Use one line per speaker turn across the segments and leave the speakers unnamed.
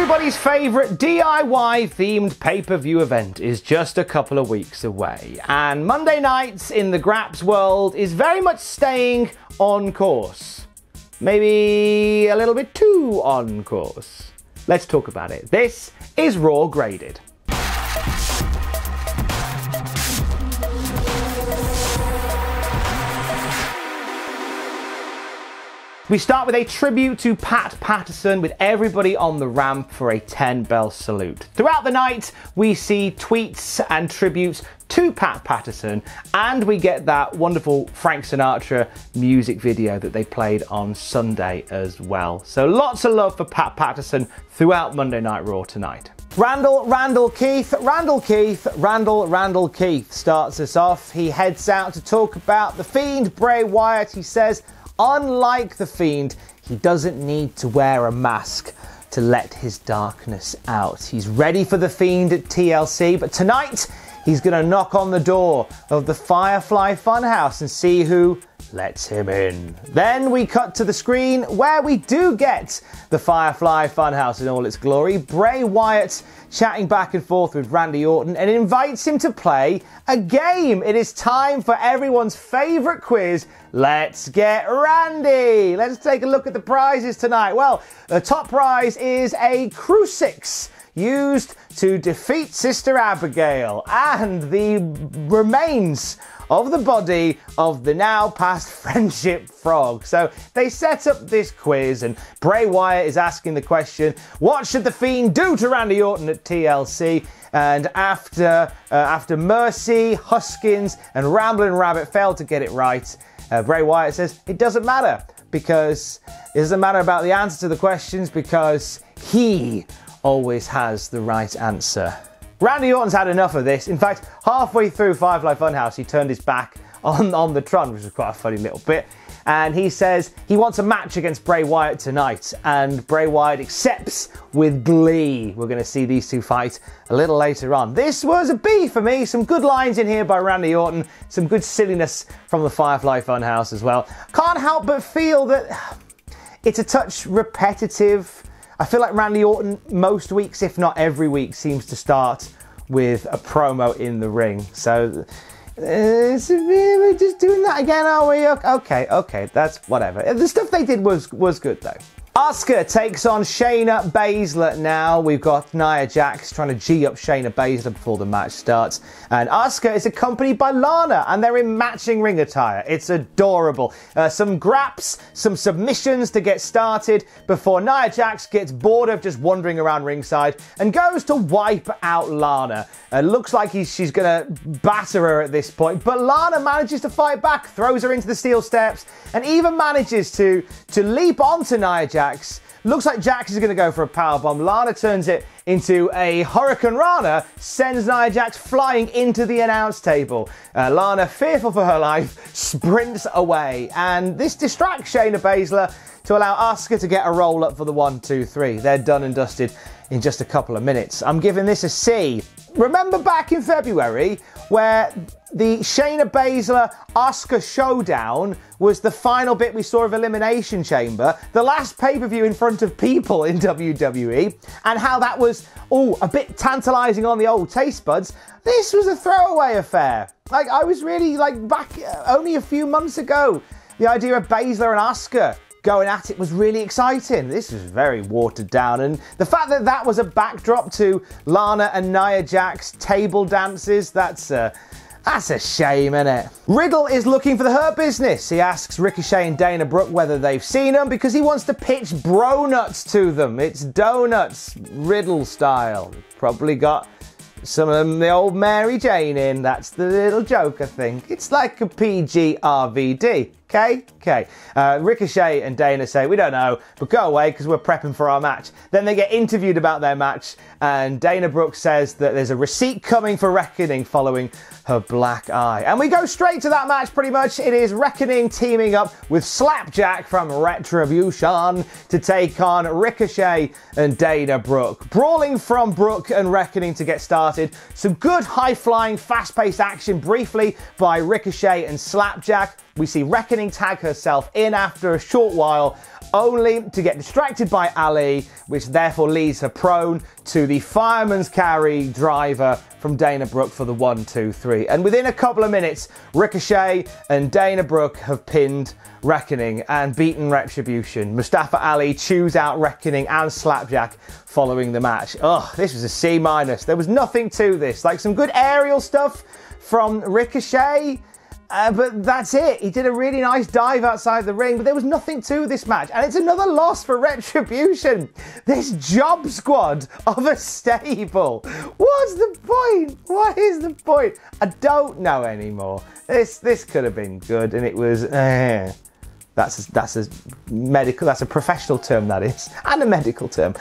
Everybody's favourite DIY-themed pay-per-view event is just a couple of weeks away, and Monday nights in the Graps world is very much staying on course. Maybe a little bit too on course. Let's talk about it. This is Raw Graded. We start with a tribute to Pat Patterson with everybody on the ramp for a 10-bell salute. Throughout the night, we see tweets and tributes to Pat Patterson, and we get that wonderful Frank Sinatra music video that they played on Sunday as well. So lots of love for Pat Patterson throughout Monday Night Raw tonight. Randall Keith starts us off. He heads out to talk about the Fiend, Bray Wyatt. He says, unlike the Fiend, he doesn't need to wear a mask to let his darkness out. He's ready for the Fiend at TLC, but tonight he's going to knock on the door of the Firefly Funhouse and see who lets him in. Then we cut to the screen where we do get the Firefly Funhouse in all its glory. Bray Wyatt chatting back and forth with Randy Orton and invites him to play a game. It is time for everyone's favourite quiz. Let's get Randy. Let's take a look at the prizes tonight. Well, the top prize is a crucifix used to defeat Sister Abigail and the remains of the body of the now past Friendship Frog. So they set up this quiz and Bray Wyatt is asking the question, what should the Fiend do to Randy Orton at TLC? And after Mercy, Huskins and Ramblin' Rabbit failed to get it right, Bray Wyatt says it doesn't matter, because it doesn't matter about the answer to the questions, because he always has the right answer. Randy Orton's had enough of this. In fact, halfway through Firefly Funhouse, he turned his back on the Tron, which was quite a funny little bit. And he says he wants a match against Bray Wyatt tonight. And Bray Wyatt accepts with glee. We're going to see these two fight a little later on. This was a B for me. Some good lines in here by Randy Orton. Some good silliness from the Firefly Funhouse as well. Can't help but feel that it's a touch repetitive. I feel like Randy Orton most weeks, if not every week, seems to start with a promo in the ring. So, we're just doing that again, are we? Okay, that's whatever. The stuff they did was good, though. Asuka takes on Shayna Baszler now. We've got Nia Jax trying to G up Shayna Baszler before the match starts. And Asuka is accompanied by Lana, and they're in matching ring attire. It's adorable. Some graps, some submissions to get started before Nia Jax gets bored of just wandering around ringside and goes to wipe out Lana. Looks like she's going to batter her at this point, but Lana manages to fight back, throws her into the steel steps, and even manages to leap onto Nia Jax. Looks like Jax is going to go for a powerbomb. Lana turns it into a Hurricane Rana, sends Nia Jax flying into the announce table. Lana, fearful for her life, sprints away. And this distracts Shayna Baszler to allow Asuka to get a roll up for the 1, 2, 3. They're done and dusted in just a couple of minutes. I'm giving this a C. Remember back in February where the Shayna Baszler Asuka showdown was the final bit we saw of Elimination Chamber, the last pay-per-view in front of people in WWE, and how that was, a bit tantalising on the old taste buds. This was a throwaway affair. Like, I was really, back only a few months ago, the idea of Baszler and Asuka going at it was really exciting. This was very watered down, and the fact that that was a backdrop to Lana and Nia Jax table dances, that's a shame, innit? Riddle is looking for the Hurt Business. He asks Ricochet and Dana Brooke whether they've seen them because he wants to pitch bro nuts to them. It's donuts, Riddle style. Probably got some of the old Mary Jane in. That's the little joke, I think. It's like a PG RVD. Okay. Ricochet and Dana say, we don't know, but go away because we're prepping for our match. Then they get interviewed about their match, and Dana Brooke says that there's a receipt coming for Reckoning following her black eye. And we go straight to that match pretty much. It is Reckoning teaming up with Slapjack from Retribution to take on Ricochet and Dana Brooke. Brawling from Brooke and Reckoning to get started. Some good high-flying, fast-paced action briefly by Ricochet and Slapjack. We see Reckoning tag herself in after a short while, only to get distracted by Ali, which therefore leads her prone to the fireman's carry driver from Dana Brooke for the 1, 2, 3. And within a couple of minutes, Ricochet and Dana Brooke have pinned Reckoning and beaten Retribution. Mustafa Ali chews out Reckoning and SLAPJACK following the match. Ugh, this was a C-. There was nothing to this. Like some good aerial stuff from Ricochet, but that's it. He did a really nice dive outside the ring, but there was nothing to this match. And it's another loss for Retribution. This job squad of a stable. What's the point? What is the point? I don't know anymore. This could have been good, and it was... That's a professional term, that is, and a medical term.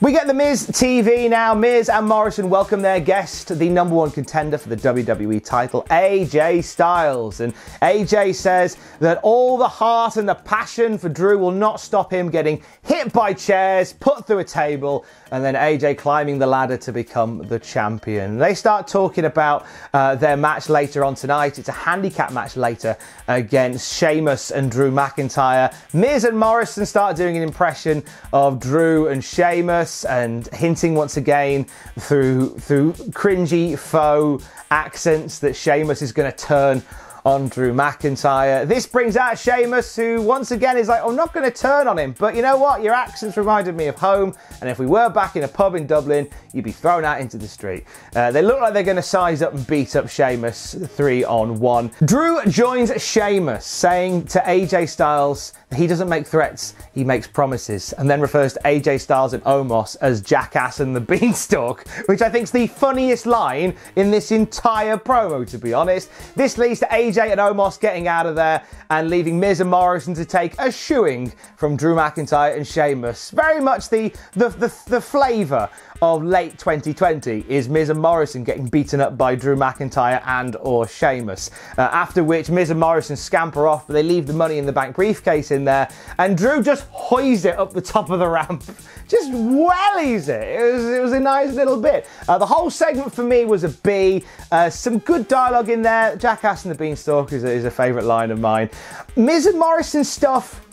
We get the Miz TV now. Miz and Morrison welcome their guest, the #1 contender for the WWE title, AJ Styles. And AJ says that all the heart and the passion for Drew will not stop him getting hit by chairs, put through a table, and then AJ climbing the ladder to become the champion. They start talking about their match later on tonight. It's a handicap match later against Sheamus and Drew McIntyre. Miz and Morrison start doing an impression of Drew and Sheamus, and hinting once again through cringy faux accents that Sheamus is going to turn on Drew McIntyre. This brings out Sheamus, who once again is like, I'm not going to turn on him, but you know what? Your accents reminded me of home, and if we were back in a pub in Dublin, you'd be thrown out into the street. They look like they're going to size up and beat up Sheamus 3-on-1. Drew joins Sheamus, saying to AJ Styles that he doesn't make threats, he makes promises, and then refers to AJ Styles and Omos as Jackass and the Beanstalk, which I think is the funniest line in this entire promo, to be honest. This leads to AJ and Omos getting out of there and leaving Miz and Morrison to take a shoeing from Drew McIntyre and Sheamus. Very much the flavour of late 2020 is Miz and Morrison getting beaten up by Drew McIntyre and or Sheamus. After which Miz and Morrison scamper off, but they leave the Money in the Bank briefcase in there, and Drew just hoists it up the top of the ramp. Just wellies it. It was a nice little bit. The whole segment for me was a B. Some good dialogue in there. Jackass and the Beanstalk is a favourite line of mine. Miz and Morrison stuff,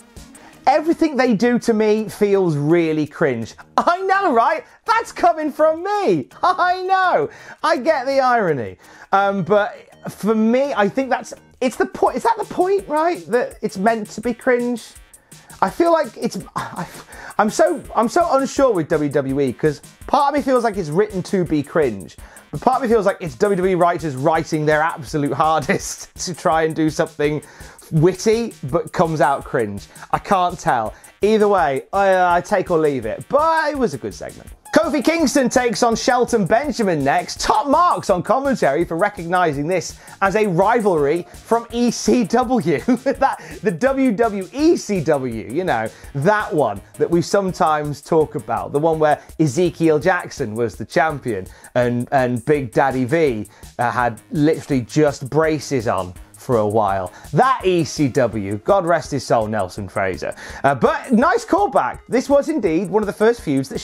everything they do to me feels really cringe. I know, right? That's coming from me. I know. I get the irony. But for me, I think it's the point. Is that the point, right? That it's meant to be cringe? I feel like I'm so unsure with WWE, because part of me feels like it's written to be cringe, but part of me feels like it's WWE writers writing their absolute hardest to try and do something witty but comes out cringe. I can't tell. Either way, I take or leave it, but it was a good segment. Kofi Kingston takes on Shelton Benjamin next. Top marks on commentary for recognising this as a rivalry from ECW. The WWE ECW, you know, that one that we sometimes talk about. The one where Ezekiel Jackson was the champion and Big Daddy V had literally just braces on for a while. That ECW, God rest his soul, Nelson Fraser. But nice callback. This was indeed one of the first feuds that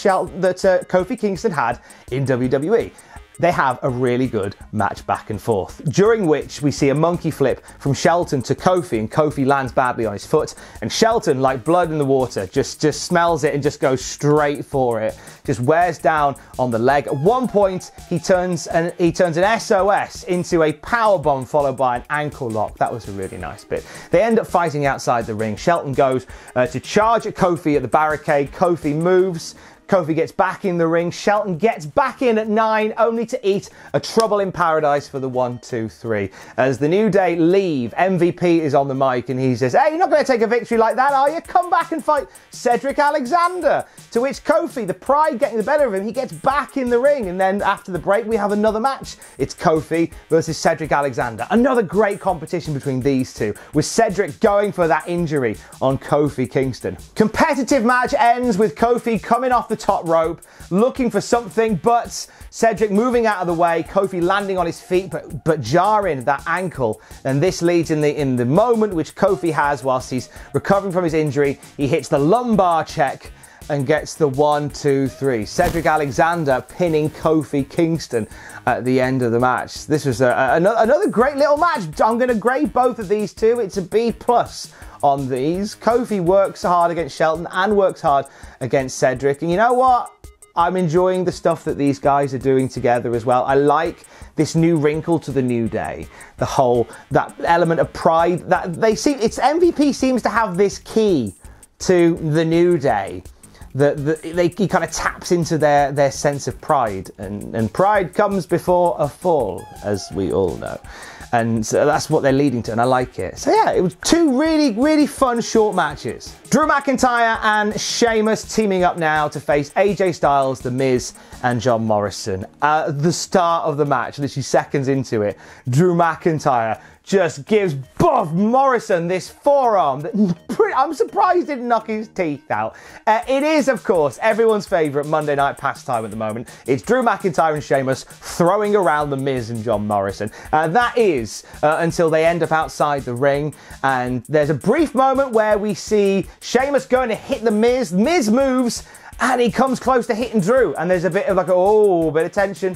Kofi Kingston had in WWE. They have a really good match back and forth, during which we see a monkey flip from Shelton to Kofi, and Kofi lands badly on his foot, and Shelton, like blood in the water, just smells it and just goes straight for it. Just wears down on the leg. At one point, he turns an SOS into a powerbomb followed by an ankle lock. That was a really nice bit. They end up fighting outside the ring. Shelton goes to charge at Kofi at the barricade. Kofi moves. Kofi gets back in the ring. Shelton gets back in at 9, only to eat a Trouble in Paradise for the 1, 2, 3. As the New Day leave, MVP is on the mic and he says, hey, you're not going to take a victory like that, are you? Come back and fight Cedric Alexander. To which Kofi, the pride getting the better of him, he gets back in the ring. And then after the break, we have another match. It's Kofi versus Cedric Alexander. Another great competition between these two, with Cedric going for that injury on Kofi Kingston. Competitive match ends with Kofi coming off the top rope, looking for something, but Cedric moving out of the way, Kofi landing on his feet, but jarring that ankle. And this leads in the moment which Kofi has whilst he's recovering from his injury. He hits the lumbar check and gets the 1, 2, 3. Cedric Alexander pinning Kofi Kingston at the end of the match. This was another great little match. I'm going to grade both of these two. It's a B+ on these. Kofi works hard against Shelton and works hard against Cedric. And you know what? I'm enjoying the stuff that these guys are doing together as well. I like this new wrinkle to the New Day. The whole, that element of pride that they seem, it's MVP seems to have this key to the New Day. He kind of taps into their sense of pride. And pride comes before a fall, as we all know. And so that's what they're leading to, and I like it. So yeah, it was two really, really fun short matches. Drew McIntyre and Sheamus teaming up now to face AJ Styles, The Miz, and John Morrison. At the start of the match, literally seconds into it, Drew McIntyre just gives Morrison this forearm that I'm surprised didn't knock his teeth out. It is, of course, everyone's favourite Monday night pastime at the moment. It's Drew McIntyre and Sheamus throwing around The Miz and John Morrison. That is until they end up outside the ring. And there's a brief moment where we see Sheamus going to hit The Miz. Miz moves, and he comes close to hitting Drew. And there's a bit of like, oh, bit of tension.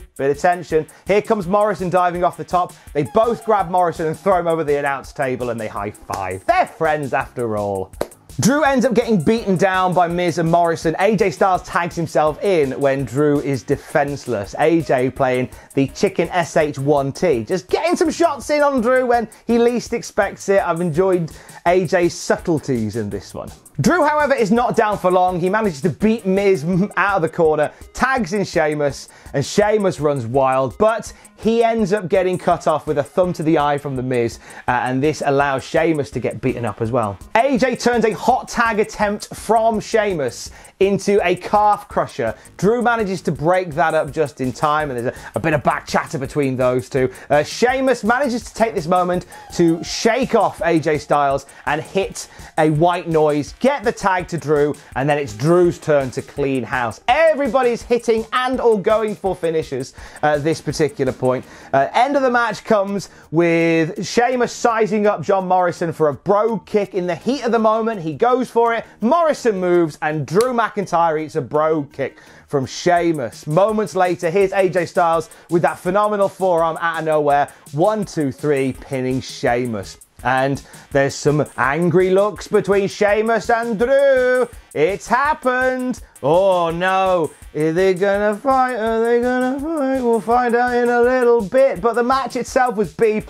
Here comes Morrison diving off the top. They both grab Morrison and throw him over the announce table, and they high five. They're friends after all. Drew ends up getting beaten down by Miz and Morrison. AJ Styles tags himself in when Drew is defenseless. AJ playing the chicken SH1T. Just getting some shots in on Drew when he least expects it. I've enjoyed AJ's subtleties in this one. Drew, however, is not down for long. He manages to beat Miz out of the corner, tags in Sheamus, and Sheamus runs wild, but he ends up getting cut off with a thumb to the eye from The Miz, and this allows Sheamus to get beaten up as well. AJ turns a hot tag attempt from Sheamus into a calf crusher. Drew manages to break that up just in time, and there's a bit of back chatter between those two. Sheamus manages to take this moment to shake off AJ Styles and hit a white noise, get the tag to Drew, and then it's Drew's turn to clean house. Everybody's hitting and or going for finishes at this particular point. End of the match comes with Sheamus sizing up John Morrison for a brogue kick. In the heat of the moment, he goes for it. Morrison moves, and Drew McIntyre eats a brogue kick from Sheamus. Moments later, here's AJ Styles with that phenomenal forearm out of nowhere. 1, 2, 3, pinning Sheamus. And there's some angry looks between Sheamus and Drew. It's happened. Oh no. Are they gonna fight? Are they gonna fight? We'll find out in a little bit. But the match itself was B+.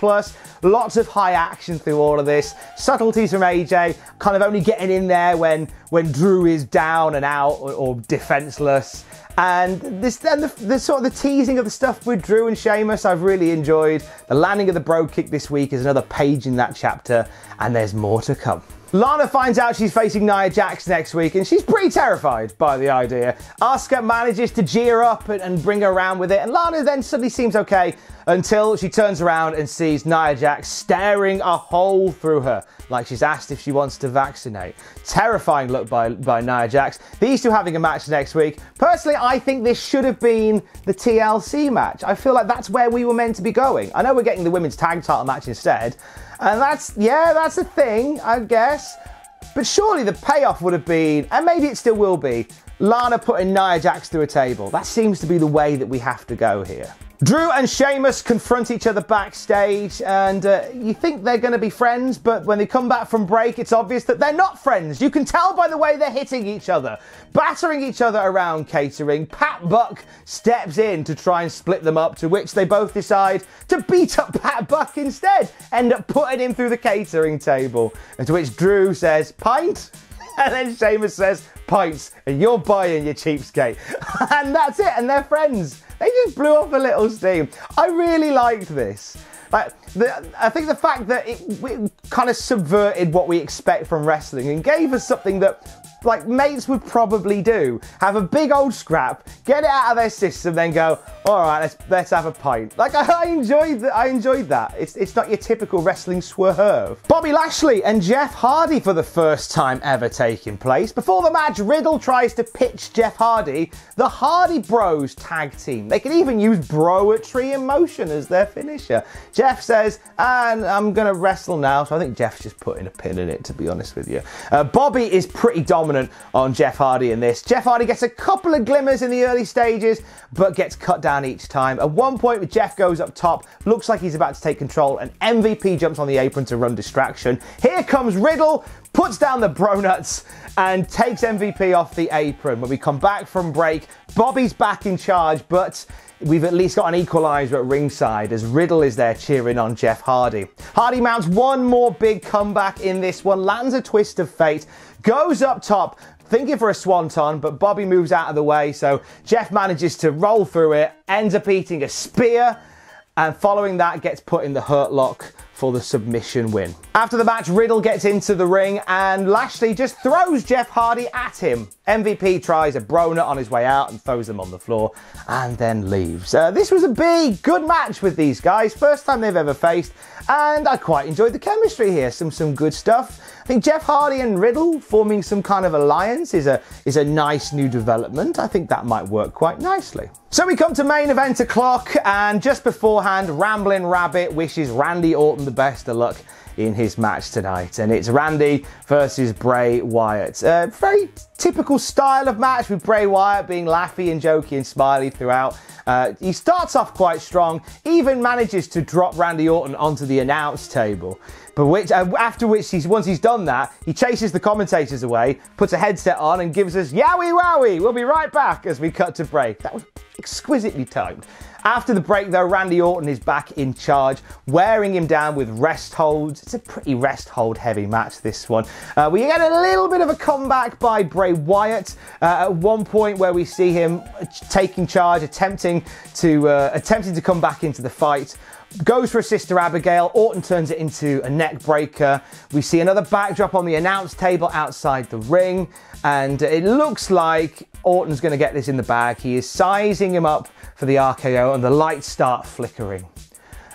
Lots of high action through all of this. Subtleties from AJ, kind of only getting in there when Drew is down and out or defenseless. And the sort of the teasing of the stuff with Drew and Sheamus, I've really enjoyed. The landing of the brogue kick this week is another page in that chapter, and there's more to come. Lana finds out she's facing Nia Jax next week, and she's pretty terrified by the idea. Asuka manages to cheer up and bring her around with it, and Lana then suddenly seems okay until she turns around and sees Nia Jax staring a hole through her, like she's asked if she wants to vaccinate. Terrifying look by Nia Jax. These two having a match next week. Personally, I think this should have been the TLC match. I feel like that's where we were meant to be going. I know we're getting the women's tag title match instead, and that's a thing, I guess. But surely the payoff would have been, and maybe it still will be, Lana putting Nia Jax through a table. That seems to be the way that we have to go here. Drew and Sheamus confront each other backstage, and you think they're going to be friends, but when they come back from break, it's obvious that they're not friends. You can tell by the way they're hitting each other, battering each other around catering. Pat Buck steps in to try and split them up, to which they both decide to beat up Pat Buck instead, end up putting him through the catering table, and to which Drew says, "Pint?" And then Sheamus says, "Pints, and you're buying, you cheapskate." And that's it, and they're friends. They just blew off a little steam. I really liked this. I think the fact that it kind of subverted what we expect from wrestling and gave us something that like mates would probably do. Have a big old scrap, get it out of their system, then go, All right, let's have a pint. Like, I enjoyed that. It's not your typical wrestling swerve. Bobby Lashley and Jeff Hardy for the first time ever taking place. Before the match, Riddle tries to pitch Jeff Hardy the Hardy Bros tag team. They can even use Broetry in motion as their finisher. Jeff says, and I'm gonna wrestle now. So I think Jeff's just putting a pin in it, to be honest with you. Bobby is pretty dominant on Jeff Hardy in this. Jeff Hardy gets a couple of glimmers in the early stages, but gets cut down each time. At one point, Jeff goes up top, looks like he's about to take control, and MVP jumps on the apron to run distraction. Here comes Riddle, puts down the bro nuts, and takes MVP off the apron. When we come back from break, Bobby's back in charge, but we've at least got an equalizer at ringside as Riddle is there cheering on Jeff Hardy. Hardy mounts one more big comeback in this one, lands a twist of fate, goes up top, thinking for a swanton, but Bobby moves out of the way, so Jeff manages to roll through it, ends up eating a spear, and following that gets put in the hurt lock for the submission win. After the match, Riddle gets into the ring and Lashley just throws Jeff Hardy at him. MVP tries a bronut on his way out and throws him on the floor and then leaves. This was a big, good match with these guys. First time they've ever faced, and I quite enjoyed the chemistry here. Some good stuff. I think Jeff Hardy and Riddle forming some kind of alliance is a nice new development. I think that might work quite nicely. So we come to main event o'clock, and just beforehand, Ramblin' Rabbit wishes Randy Orton the best of luck in his match tonight, and it's Randy versus Bray Wyatt. Very typical style of match with Bray Wyatt being laughy and jokey and smiley throughout. He starts off quite strong, even manages to drop Randy Orton onto the announce table. But once he's done that, he chases the commentators away, puts a headset on and gives us yowie wowie. We'll be right back as we cut to break. That was exquisitely timed. After the break though, Randy Orton is back in charge, wearing him down with rest holds. It's a pretty rest hold heavy match, this one. We get a little bit of a comeback by Bray Wyatt at one point where we see him taking charge, attempting to come back into the fight. Goes for a Sister Abigail. Orton turns it into a neck breaker. We see another backdrop on the announce table outside the ring, and it looks like Orton's going to get this in the bag. He is sizing him up for the RKO, and the lights start flickering.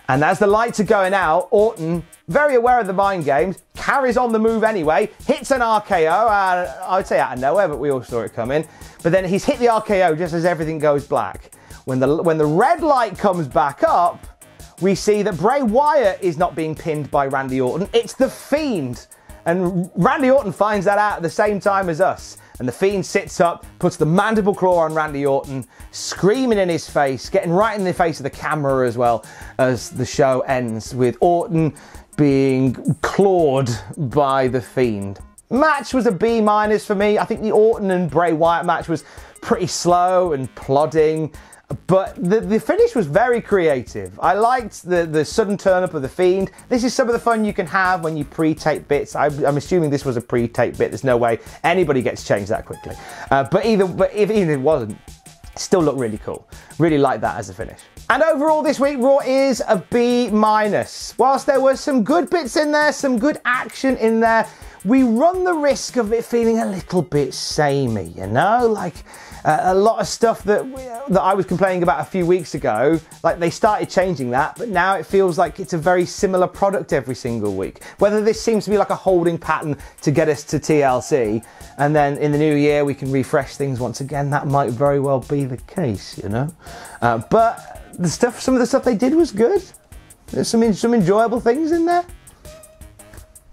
And as the lights are going out, Orton, very aware of the mind games, carries on the move anyway, hits an RKO, I would say out of nowhere, but we all saw it coming. But then he's hit the RKO just as everything goes black. When the red light comes back up, we see that Bray Wyatt is not being pinned by Randy Orton, it's the Fiend. And Randy Orton finds that out at the same time as us. And the Fiend sits up, puts the mandible claw on Randy Orton, screaming in his face, getting right in the face of the camera as well, as the show ends with Orton being clawed by the Fiend. Match was a B- for me. I think the Orton and Bray Wyatt match was pretty slow and plodding. But the finish was very creative. I liked the sudden turn up of the Fiend. This is some of the fun you can have when you pre-tape bits. I'm assuming this was a pre-tape bit. There's no way anybody gets changed that quickly. But even if it wasn't, it still looked really cool. Really like that as a finish. And overall this week, Raw is a B-. Whilst there were some good bits in there, some good action in there, we run the risk of it feeling a little bit samey, you know? Like a lot of stuff that I was complaining about a few weeks ago, like they started changing that, but now it feels like it's a very similar product every single week. Whether this seems to be like a holding pattern to get us to TLC, and then in the new year we can refresh things once again, that might very well be the case, you know? But some of the stuff they did was good. There's some enjoyable things in there.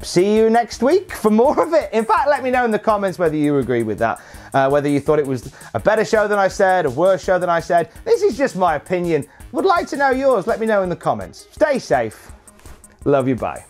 See you next week for more of it. In fact, let me know in the comments whether you agree with that. Whether you thought it was a better show than I said, a worse show than I said. This is just my opinion. Would like to know yours. Let me know in the comments. Stay safe. Love you. Bye.